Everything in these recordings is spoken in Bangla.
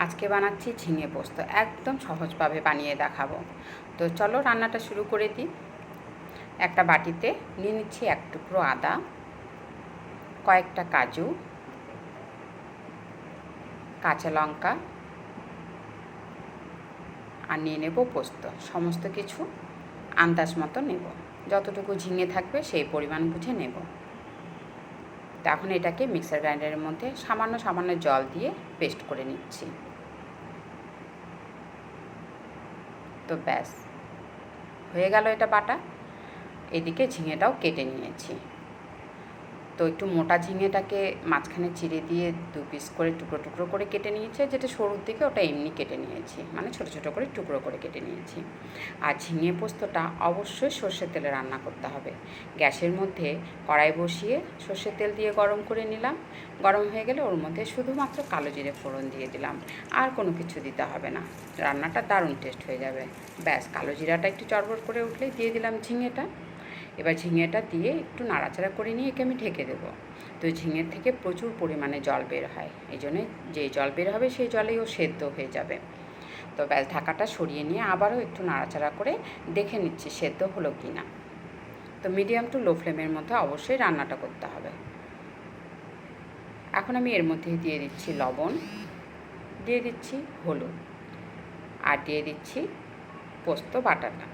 আজকে বানাচ্ছি ঝিঙে পোস্ত, একদম সহজভাবে বানিয়ে দেখাবো। তো চলো রান্নাটা শুরু করে দিই। একটা বাটিতে নিয়ে নিচ্ছি এক টুকরো আদা, কয়েকটা কাজু, কাঁচা লঙ্কা আর নিয়ে নেব পোস্ত। সমস্ত কিছু আন্দাজ মতো নেব, যতটুকু ঝিঙে থাকবে সেই পরিমাণ বুঝে নেব। তো এখন এটাকে মিক্সার গ্রাইন্ডারের মধ্যে সামান্য সামান্য জল দিয়ে পেস্ট করে নিচ্ছি। তো ব্যাস হয়ে গেল এটা বাটা। এদিকে ঝিঙেটাও কেটে নিয়েছি। তো একটু মোটা ঝিঙেটাকে মাঝখানে চিড়ে দিয়ে 2 পিস করে টুকরো টুকরো করে কেটে নিয়েছি। যেটা সরুর দিকে ওটা এমনি কেটে নিয়েছি, মানে ছোটো ছোটো করে টুকরো করে কেটে নিয়েছি। আর ঝিঙে পোস্তটা অবশ্যই সর্ষের তেলে রান্না করতে হবে। গ্যাসের মধ্যে কড়াই বসিয়ে সর্ষের তেল দিয়ে গরম করে নিলাম। গরম হয়ে গেলে ওর মধ্যে শুধুমাত্র কালো জিরে ফোড়ন দিয়ে দিলাম, আর কোনো কিছু দিতে হবে না। রান্নাটা দারুণ টেস্ট হয়ে যাবে। ব্যাস কালো জিরাটা একটু চড়বড় করে উঠলেই দিয়ে দিলাম ঝিঙেটা। এবার ঝিঙেটা দিয়ে একটু নাড়াচাড়া করে নিয়ে একে আমি ঢেকে দেবো। তো ঝিঙের থেকে প্রচুর পরিমাণে জল বের হয়, এই জন্যে যেই জল বের হবে সেই জলেই ও সেদ্ধ হয়ে যাবে। তো ব্যাস ঢাকাটা সরিয়ে নিয়ে আবারও একটু নাড়াচাড়া করে দেখে নিচ্ছি সেদ্ধ হলো কি না। তো মিডিয়াম টু লো ফ্লেমের মধ্যে অবশ্যই রান্নাটা করতে হবে। এখন আমি এর মধ্যে দিয়ে দিচ্ছি লবণ, দিয়ে দিচ্ছি হলুদ, আর দিয়ে দিচ্ছি পোস্ত বাটাটা।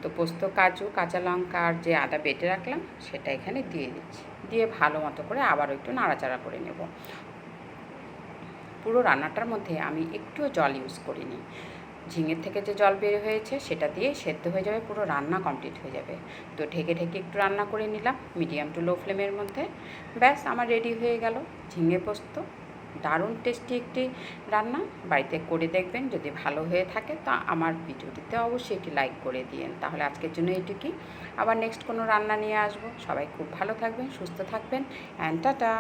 তো পোস্ত, কাজু, কাঁচা লঙ্কা আর যে আদা বেটে রাখলাম সেটা এখানে দিয়ে দিচ্ছি। দিয়ে ভালো মতো করে আবারও একটু নাড়াচাড়া করে নেব। পুরো রান্নাটার মধ্যে আমি একটুও জল ইউজ করিনি। ঝিঙের থেকে যে জল বের হয়েছে সেটা দিয়ে সেদ্ধ হয়ে যাবে, পুরো রান্না কমপ্লিট হয়ে যাবে। তো ঢেকে ঢেকে একটু রান্না করে নিলাম মিডিয়াম টু লো ফ্লেমের মধ্যে। ব্যাস আমার রেডি হয়ে গেল ঝিঙে পোস্ত। দারুণ টেস্টি একটি রান্না, বাড়িতে করে দেখবেন। যদি ভালো হয়ে থাকে তা আমার ভিডিওটিতে অবশ্যই একটি লাইক করে দিয়েন। তাহলে আজকের জন্য এইটুকুই, আবার নেক্সট কোনো রান্না নিয়ে আসবো। সবাই খুব ভালো থাকবেন, সুস্থ থাকবেন, অ্যান্ড টাটা।